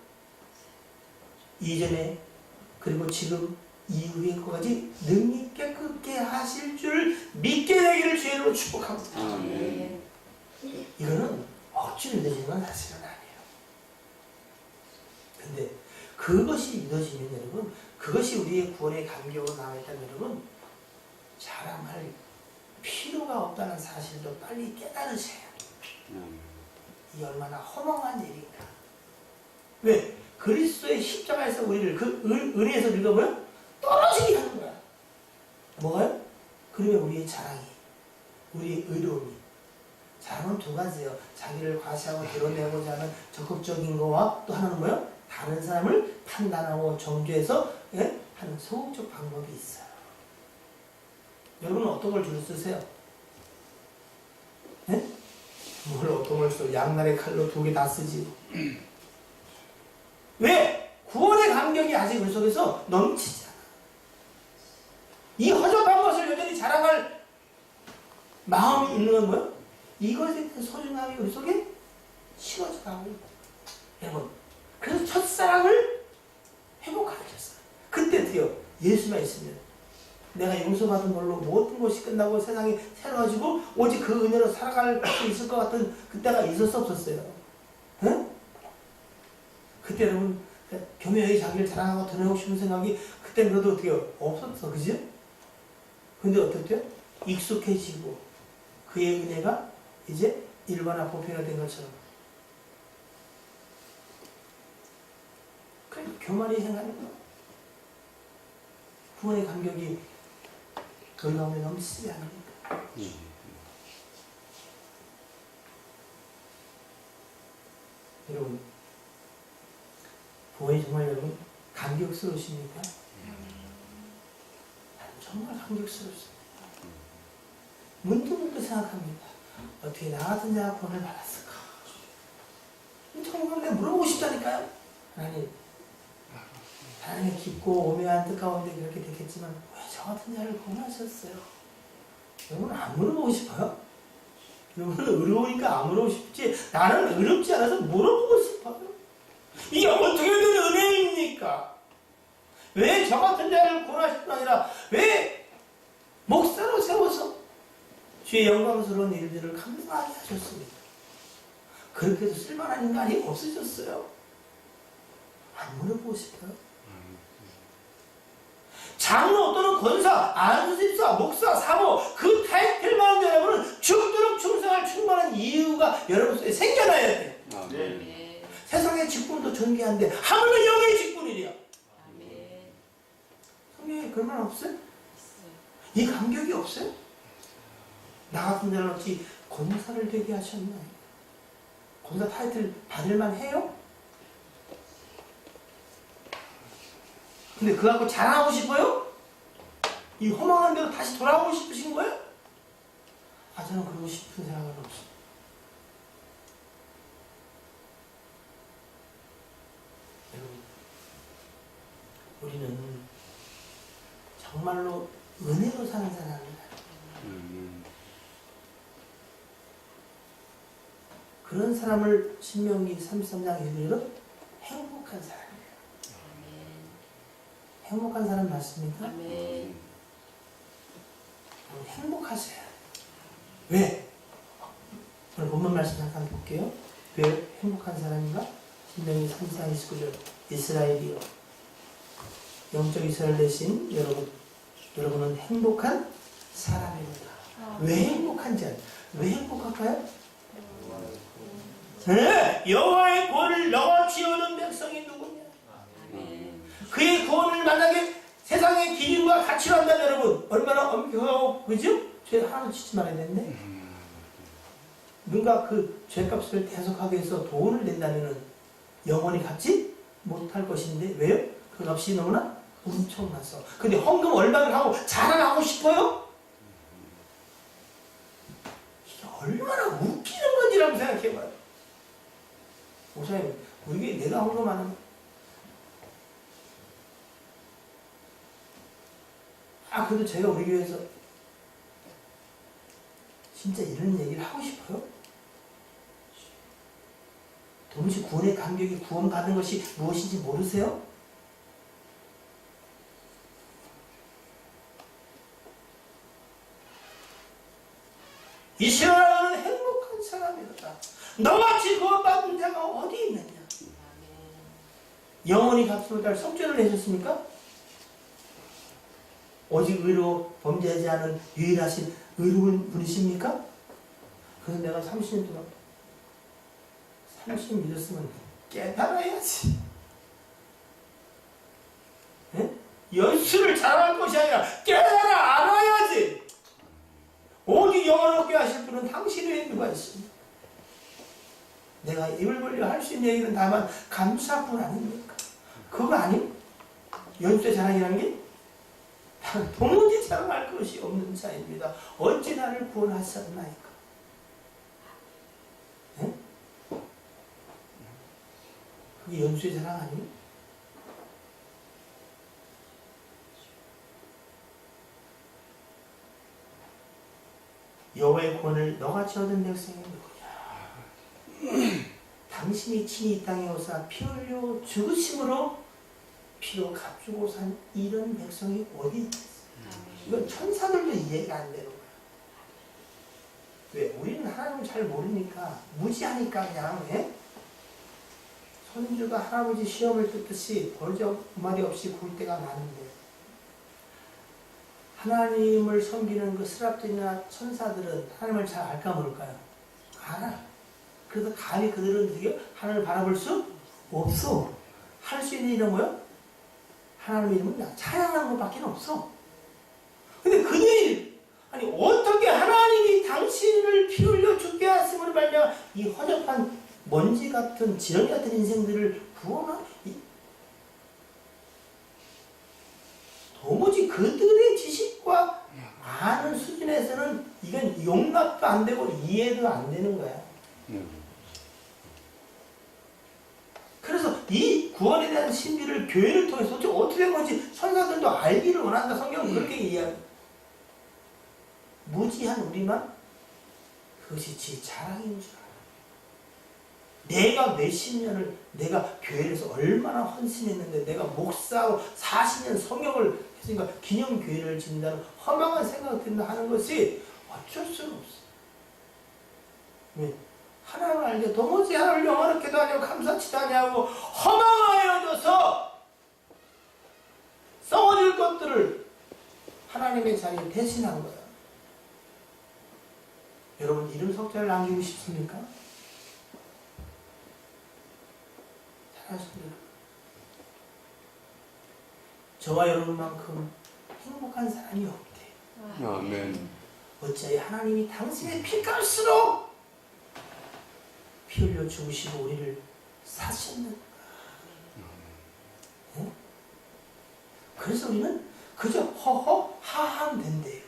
이전에 그리고 지금 이후의 것까지 능히 깨끗게 하실 줄 믿게 되기를 주의로 축복합니다. 아멘. 이거는 억지로 이루어지는 건 사실은 아니에요. 근데 그것이 이루어지면 여러분, 그것이 우리의 구원의 간격으로 나와있다면 여러분, 자랑할 필요가 없다는 사실도 빨리 깨달으세요. 이 얼마나 허망한 일인가. 왜? 그리스도의 십자가에서 우리를 그 은혜에서 우리가 뭐야? 떨어지게 하는 거야. 뭐가요? 그러면 우리의 자랑이, 우리의 의로움이. 자랑은 두 가지예요. 자기를 과시하고 드러내고자 하는 적극적인 거와 또 하나는 뭐예요? 다른 사람을 판단하고 정죄해서 하는 소극적 방법이 있어요. 여러분은 어떤 걸 주로 쓰세요? 뭘 어떤 걸 써? 양날의 칼로 2개 다 쓰지. 왜? 구원의 감격이 아직 우리 속에서 넘치지 않아. 이 허접한 것을 여전히 자랑할 마음이 있는 건 뭐예요? 이것에 대한 소중함이 우리 속에 심어져 가고 있고. 여러분, 그래서 첫사랑을 회복하셨어요. 그때 드디어 예수만 있으면 내가 용서받은 걸로 모든 것이 끝나고 세상이 새로워지고 오직 그 은혜로 살아갈 수 있을 것 같은 그때가 있었어 없었어요? 응? 그때 여러분 교묘하게 자기를 자랑하고 드러내고 싶은 생각이 그때는 그래도 어떻게 없었어, 그지? 근데 어떻게 익숙해지고 그의 은혜가 이제 일반화 보편화 된 것처럼 그래 교만이 생각하는 거. 구원의 감격이 그 가운데 넘치지 않으니까. 여러분, 구원이 정말 여러분 감격스러우십니까? 정말 감격스럽습니다. 문득문득 생각합니다. 어떻게 나 같은 자가 구원을 받았을까? 정말 내가 물어보고 싶다니까요. 하나님의 깊고 오묘한 뜻 가운데 그렇게 됐겠지만 왜 저 같은 자를 구원하셨어요? 여러분 안 물어보고 싶어요? 여러분은 의로우니까 안 물어보고 싶지 나는 의롭지 않아서 물어보고 싶어요. 이게 어떻게 된 은혜입니까? 왜 저 같은 자를 구원하실 뿐 아니라 왜 목사로 세워서 주의 영광스러운 일들을 감당하게 하셨습니까? 그렇게 해서 쓸만한 인간이 없으셨어요. 안 물어보고 싶어요? 장로 또는 권사, 안수집사, 목사, 사모 그 타이틀만 여러분은 죽도록 충성할 충분한 이유가 여러분 속에 생겨나야 돼요. 네. 세상의 직분도 존귀한데 하물며 영의 직분이래요. 성경에 그런 말 없어요? 이 감격이 없어요? 나 같은 자는 어찌 권사를 되게 하셨나요? 권사 타이틀 받을만 해요? 근데 그거하고 자랑하고 싶어요? 이 허망한 대로 다시 돌아오고 싶으신 거예요? 아, 저는 그러고 싶은 생각은 없어요. 여러분, 우리는 정말로 은혜로 사는 사람입니다. 그런 사람을 신명기 33장 1절로 행복한 사람이에요. 행복한 사람 맞습니까? 행복하세요. 왜? 오늘 본문 말씀 잠깐 볼게요. 왜 행복한 사람인가? 신명기 33장 29절 이스라엘이요. 영적 이스라엘 대신 여러분은 행복한 사람입니다. 왜 행복한지 왜 행복할까요? 네, 여호와의 구원을 너같이 얻은 백성이 누구냐? 그의 구원을 만약에 세상의 기준과 가치로 한다면 여러분 얼마나 엄격하고 그죠? 죄 하나도 짓지 말아야 되는데 누가 그 죄값을 대속하기 위해서 돈을 낸다면은 영원히 갚지 못할 것인데 왜요? 그 값이 너무나 엄청나서. 근데 헌금 얼마를 하고 자랑하고 싶어요? 이게 얼마나 웃기는 건지라고 생각해봐요. 목사님, 우리 내가 헌금하는 그래도 제가 우리 교회에서 진짜 이런 얘기를 하고 싶어요? 도무지 구원의 감격이 구원받는 것이 무엇인지 모르세요? 이스라엘은 행복한 사람이었다. 너같이 구원받은 자가 어디 있느냐? 영원히 값을 달 속죄를 내셨습니까? 오직 의로 범죄하지 않은 유일하신 의로운 분이십니까? 그래서 내가 30년 동안 30 믿었으면 깨달아야지. 네? 연수를 잘할 것이 아니라 깨달아 알아야지. 오직 영원하게 하실 분은 당신 외에 누가 있습니까? 내가 입을 벌려 할 수 있는 얘기는 다만 감사뿐 아닙니까? 그거 아니에요? 연수의 자랑이라는 게 도무지 자랑할 것이 없는 자입니다. 어찌 나를 구원하셨나이까? 네? 그게 연수의 자랑 아니에요? 여호와의 구원을 너같이 얻은 백성이 누구냐? 당신이 친히 이 땅에 오사 피 흘려 죽으심으로 피로 값주고 산 이런 백성이 어디 있겠어요? 이건 천사들도 이해가 안 되는 거예요. 왜? 우리는 하나님을 잘 모르니까 무지하니까 그냥 손주가 할아버지 시험을 듣듯이 버르적 말이 없이 굴 때가 많은데 하나님을 섬기는 그 스랍들이나 천사들은 하나님을 잘 알까 모를까요? 알아. 그래서 감히 그들은 되게 하나님을 바라볼 수 없어. 할 수 있는 일은 뭐야? 하나님의 이름은 찬양하는 것밖에 없어. 근데 그들이 아니 어떻게 하나님이 당신을 피 흘려 죽게 하심으로 말미암아 이 허접한 먼지 같은 지렁이 같은 인생들을 구원하? 도무지 그들의 지식과 아는 수준에서는 이건 용납도 안 되고 이해도 안 되는 거야. 그래서 이 구원에 대한 신비를 교회를 통해서 어떻게 된 건지 선사들도 알기를 원한다. 성경은 그렇게 이해합니다. 무지한 우리만 그것이 지 자랑인 줄 알아. 내가 몇십 년을 내가 교회에서 얼마나 헌신했는데 내가 목사하고 40년 성경을 했으니까 기념교회를 짓는다는 허망한 생각을 든다 하는 것이 어쩔 수는 없어. 왜? 하나님을 알게 도무지 하나님을 영원하게도 아니고 감사치도 아니하고 허망하여져서 썩어질 것들을 하나님의 자리에 대신한 거야. 여러분 이름 석자를 남기고 싶습니까? 잘하십니다. 저와 여러분만큼 행복한 사람이 없대. 아멘. 어찌하여 하나님이 당신의 피값으로 피 흘려 죽으시고 우리를 사셨는가? 네? 그래서 우리는 그저 허허 하하면 된대요.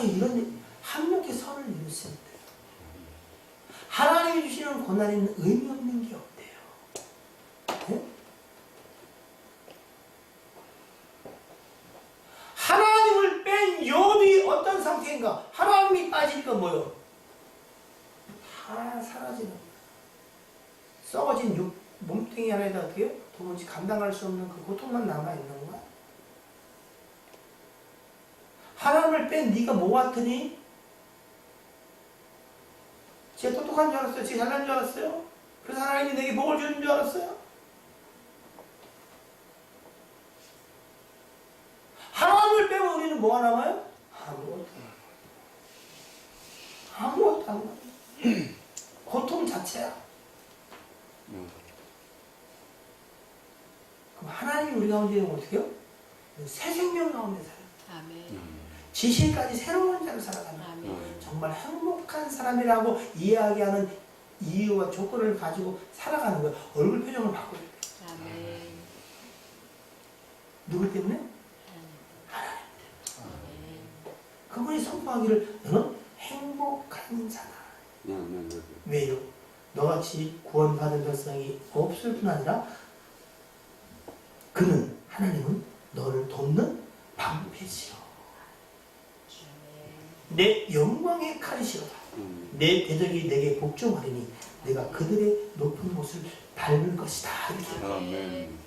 이런 합력의 선을 이루시면 돼요. 하나님이 주시는 고난에는 의미 없는 게 없대요. 네? 하나님을 뺀 욥이 어떤 상태인가? 하나님이 빠지니까 뭐요? 다 사라지는 거예요. 썩어진 몸뚱이 하나에다 어떻게 해요? 도무지 감당할 수 없는 그 고통만 남아있는 거야. 하나님을 뺀 네가 뭐 같으니? 쟤 똑똑한 줄 알았어요? 쟤 잘난 줄 알았어요? 그래서 하나님이 내게 복을 주는 줄 알았어요? 하나님을 빼면 우리는 뭐가 남아요? 아무것도 안 남아요. 고통 자체야. 그럼 하나님이 우리 가운데 있는 어떻게 해요? 새 생명 가운데 살아요. 아멘. 지시까지 새로운 자로 살아가는 정말 행복한 사람이라고 이야기하는 이유와 조건을 가지고 살아가는 거예요. 얼굴 표정을 바꿔야 돼요. 누구 때문에? 하나님 때문에. 그분이 선포하기를 너는 행복한 자다. 왜요? 너같이 구원받은 백성이 없을 뿐 아니라 그는 하나님은 너를 돕는 방패시로 내 영광의 칼이시로다. 내 대적이 내게 복종하리니 내가 그들의 높은 곳을 밟을 것이다. 이렇게. 아멘.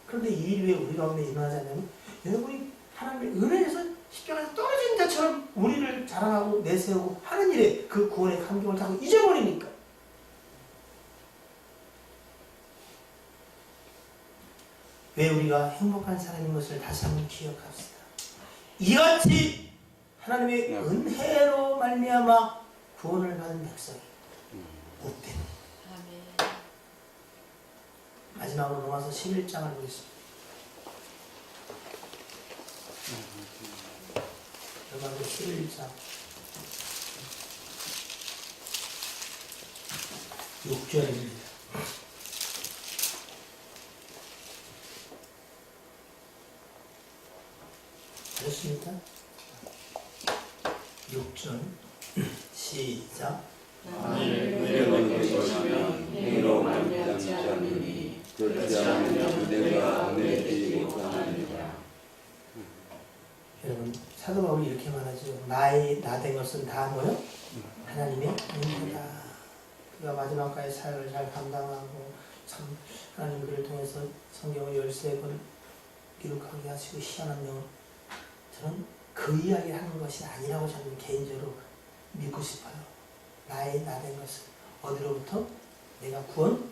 그런데 이 일이 왜 우리 가운데 일어나지 않냐면 여러분이 하나님의 은혜에서 십자가에서 떨어진 자처럼 우리를 자랑하고 내세우고 하는 일에 그 구원의 감격을 자꾸 잊어버리니까. 왜 우리가 행복한 사람인 것을 다시 한번 기억합시다. 이같이 하나님의 은혜로 말미암아 구원을 받은 백성이 못되는. 마지막으로 넘어서 11장을 보겠습니다. 여러분 11장 6절입니다. 됐습니까? 6절 시작. 만일 은혜로 되시면 행위로 말미암지 않으니 그렇지 않으면 은혜가 은혜되지 못하느니라. 여러분 사도 바울이 이렇게 말하죠. 나된 것은 다 뭐요? 하나님의 은혜다. 그가 마지막까지 사역을 잘 감당하고 참 하나님 그를 통해서 성경을 13번 기록하게 하시고 희한한 영혼, 저는 그 이야기를 하는 것이 아니라고 저는 개인적으로 믿고 싶어요. 나된 것은 어디로부터? 내가 구원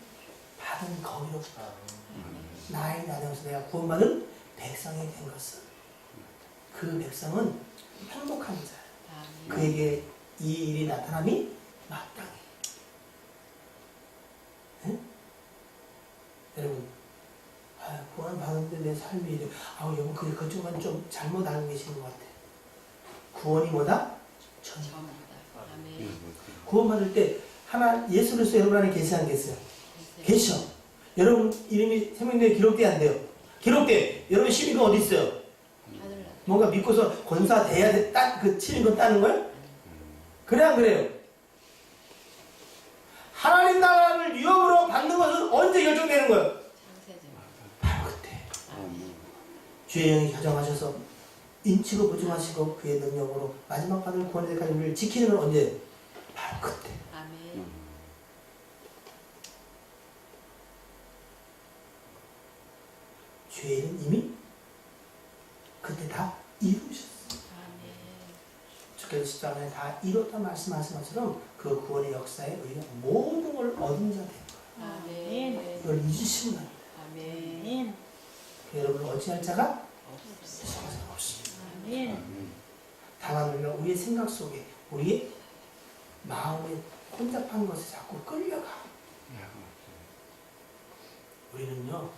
받은 거기로부터. 나된 것은 내가 구원받은 백성이 된 것은 그 백성은 행복한 자예요. 그에게 이 일이 나타남이 마땅해. 네? 여러분, 구원 받았는데 내 삶이 이래. 여러분 그쪽은 좀 잘못 알고 계시는 것 같아요. 구원이 뭐다? 전부다. 구원받을 때 예수 그리스도 여러분 안에 계시 안 계세요? 계셔. 여러분 이름이 생명대에 기록돼 안 돼요? 기록돼. 여러분 시민권 어디 있어요? 뭔가 믿고서 권사돼야 돼. 그 시민권 따는 거예요? 그래 안 그래요? 하나님 나라를 위협으로 받는 것은 언제 결정되는 거예요? 바로 그때. 주의 영이 가정하셔서 인치고 보증하시고 그의 능력으로 마지막 받을 구원의 때까지 우리를 지키는 건 언제? 바로 그때. 아멘. 죄는 이미 그때 다 이루셨어요. 주께서 십자가에 다 이뤘다 말씀하신 것처럼 그 구원의 역사에 우리가 모든 걸 얻은 자 된 거예요. 아멘. 이걸 잊으시면 안 돼요. 아멘. 여러분 어찌할 자가 없습니다. 없습니다. 아멘. 다만 우리가 우리의 생각 속에 우리의 마음에 혼잡한 것에 자꾸 끌려가. 우리는요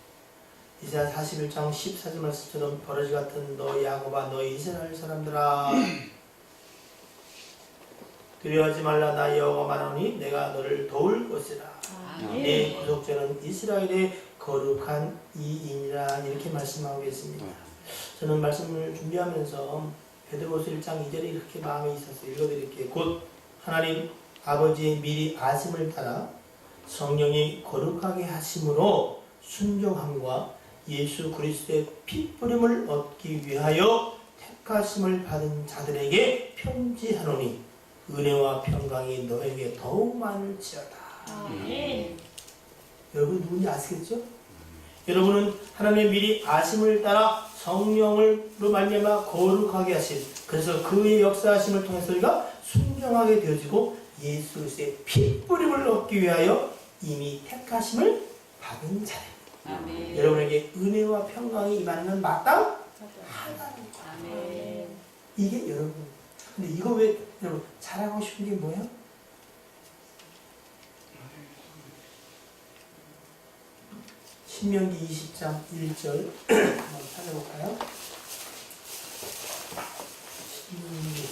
이사야 41장 14절 말씀처럼 버러지 같은 너 야곱아 너 이스라엘 사람들아 두려워하지 말라 나 여호와 말하노니 내가 너를 도울 것이라. 내 구속자는 이스라엘의 거룩한 이인이라. 이렇게 말씀하고 계십니다. 저는 말씀을 준비하면서 베드로후서 1장 2절에 이렇게 마음에 있어서 읽어드릴게요. 곧 하나님 아버지의 미리 아심을 따라 성령이 거룩하게 하심으로 순종함과 예수 그리스도의 피뿌림을 얻기 위하여 택하심을 받은 자들에게 편지하노니 은혜와 평강이 너에게 더욱 많을지어다. 아멘. 여러분 누군지 아시겠죠? 여러분은 하나님의 미리 아심을 따라 성령으로 말미암아 거룩하게 하신, 그래서 그의 역사하심을 통해서 우리가 순종하게 되어지고 예수 그리스도의 피뿌림을 얻기 위하여 이미 택하심을 받은 자입니다. 아멘. 여러분에게 은혜와 평강이 임하는 건 마땅하다는 거예요. 아멘. 이게 여러분. 근데 이거 왜 여러분 잘하고 싶은 게 뭐예요? 신명기 20장 1절 한번 찾아볼까요? 신명기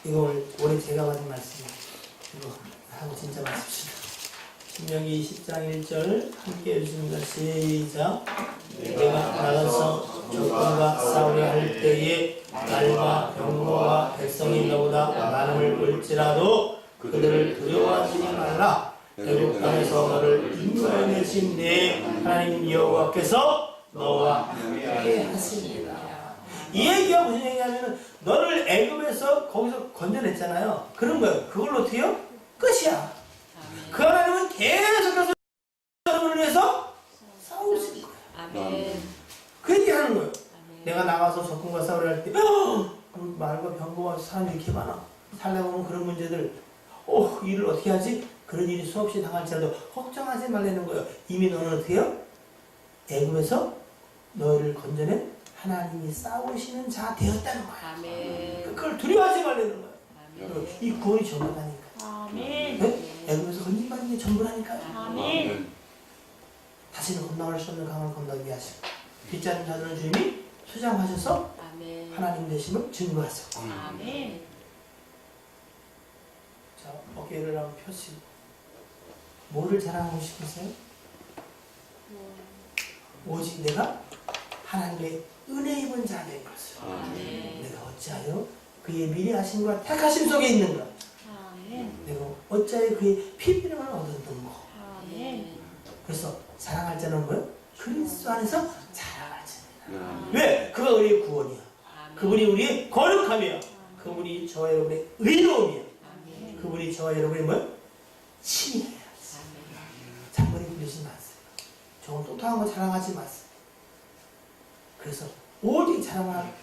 이거 올해 제가 받은 말씀이에요. 이거 하고 진짜 마십시다. 신명기 20장 1절 함께 해주십니다. 시작. 내가 나가서 적군과 싸우려 할 때에 날과 병거와 백성이 너보다 많음을 볼지라도 그들을 두려워하지 말라. 애굽 땅에서 너를 인도해내신 내 하나님 여호와께서 너와 함께 하시리라. 이 얘기가 무슨 얘기냐면은 너를 애굽에서 거기서 건져냈잖아요. 그런 거예요. 그걸로 어떻게요? 끝이야. 그 하나님은 계속해서 여러분을 위해서 싸우실 거예요. 아멘. 그 얘기 하는 거예요. 아멘. 내가 나가서 적군과 싸우려 할 때, 말과 병거와 사람이 이렇게 많아. 살다 보면 그런 문제들, 일을 어떻게 하지? 그런 일이 수없이 당할지라도 걱정하지 말라는 거예요. 이미 너는 어떻게 해요? 애굽에서 너를 건져낸 하나님이 싸우시는 자 되었다는 거야. 아멘. 그걸 두려워하지 말라는 거야. 아멘. 이 구원이 전부라니까. 아멘. 네? 애굽에서 건진받는 게 전부라니까요. 아멘. 다시는 건너갈 수 없는 강을 건너게 하시고 빗자는 자들은 주님이 수장하셔서 아멘. 하나님 되심을 증거하셨고. 아멘. 자, 어깨를 한번 펴시고 뭐를 자랑하고 싶으세요? 오직 내가 하나님의 은혜 입은 자 된 것을 아멘. 내가 어찌하여 그의 미리 하심과 택하심 속에 있는가? 아멘. 내가 어찌하여 그의 피비름을 얻었는가? 아멘. 그래서 자랑할 자는 뭐예요? 그리스도 안에서 자랑할 자입니다. 아멘. 왜? 그가 우리의 구원이야. 그분이 우리의 거룩함이야. 그분이 저와 여러분의 의로움이야. 아멘. 그분이 저와 여러분의 뭐예요? 칭이에요. 장거리 부리지 마세요. 저건 똑똑한 거 자랑하지 마세요. 그래서 오직 자랑할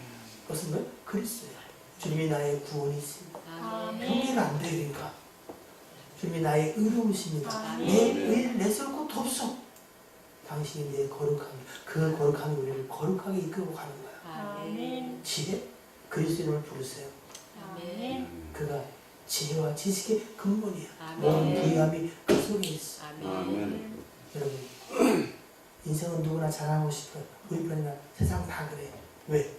것은 뭐예요? 그리스도예요. 주님이 나의 구원이십니다. 아멘. 경계가 안 되니까. 주님이 나의 의로우십니다. 아멘. 내 의를 내세울 것도 없어. 당신이 내 거룩함이, 그 거룩함이 우리를 거룩하게 이끌고 가는 거야. 아멘. 지혜? 그리스도 이름을 부르세요. 아멘. 그가 지혜와 지식의 근본이야. 아멘. 모든 부유함이 그 속에 있어. 아멘. 여러분, 인생은 누구나 자랑하고 싶어요. 우리 편이나 세상 다 그래. 왜?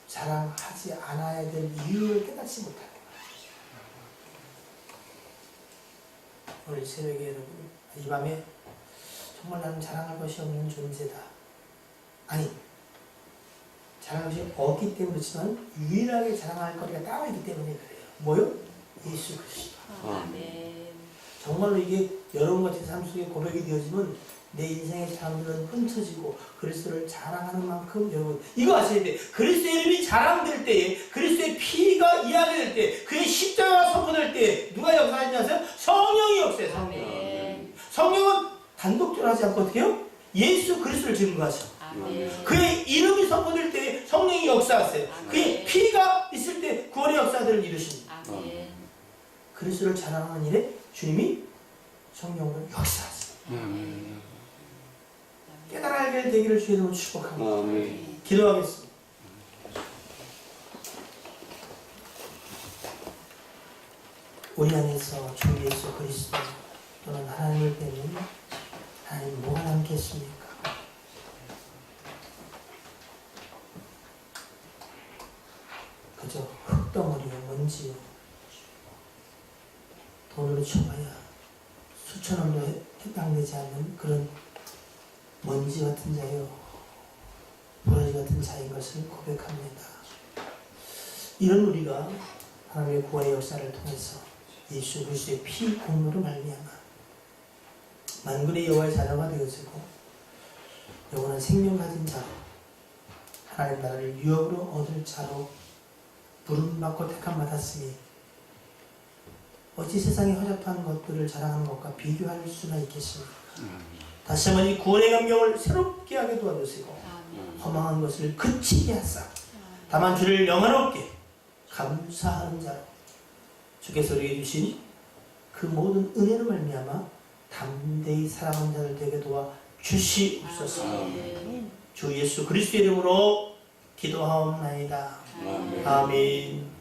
자랑하지 않아야 될 이유를 깨닫지 못하는 거예요. 오늘 새벽에 여러분, 이 밤에 정말 나는 자랑할 것이 없는 존재다. 아니, 자랑할 것이 없기 때문에 그렇지만 유일하게 자랑할 거리가 따로 있기 때문에 그래요. 뭐요? 예수 그리스도. 아멘. 정말로 이게 여러분과 제 삶 속에 고백이 되어지면 내 인생의 자랑들은 흩어지고 그리스도를 자랑하는 만큼 여러분 이거 아셔야 돼. 그리스도의 이름이 자랑될 때에 그리스도의 피가 이야기될 때 그의 십자가가 선포될 때에 누가 역사하는지 아세요? 성령이 역사해. 아멘. 성령은 단독적으로 하지 않고 어떻게 해요? 예수 그리스도를 증거하셔. 아멘. 그의 이름이 선포될 때 성령이 역사하세요. 아멘. 그의 피가 있을 때 구원의 역사들을 이루십니다. 아멘. 그리스도를 자랑하는 일에 주님이 성령으로 역사하세요. 아멘. 깨달아야 되기를 주의 이름으로 축복합니다. 아멘. 기도하겠습니다. 우리 안에서 주 예수 그리스도 또는 하나님을 빼면 하나님 뭐가 남겠습니까? 그저 흙덩어리요 먼지요 돈으로 쳐봐야 수천 원도 해당되지 않는 그런 먼지 같은 자요 버러지 같은 자인 것을 고백합니다. 이런 우리가 하나님의 구원의 역사를 통해서 예수 그리스도의 피 공로로 말미암아 만군의 여호와의 자녀가 되어지고 영원한 생명 가진 자로 하나님 나라를 유업으로 얻을 자로 부름받고 택함 받았으니 어찌 세상에 허접한 것들을 자랑하는 것과 비교할 수나 있겠습니까? 다시 한번 이 구원의 감격을 새롭게 하게 도와주시고 아멘. 허망한 것을 그치게 하사 다만 주를 영원롭게 감사하는 자로 주께서 우리에게 주신 그 모든 은혜로 말미암아 담대히 사랑하는 자들 되게 도와 주시옵소서. 아멘. 주 예수 그리스도의 이름으로 기도하옵나이다. 아멘. 아멘.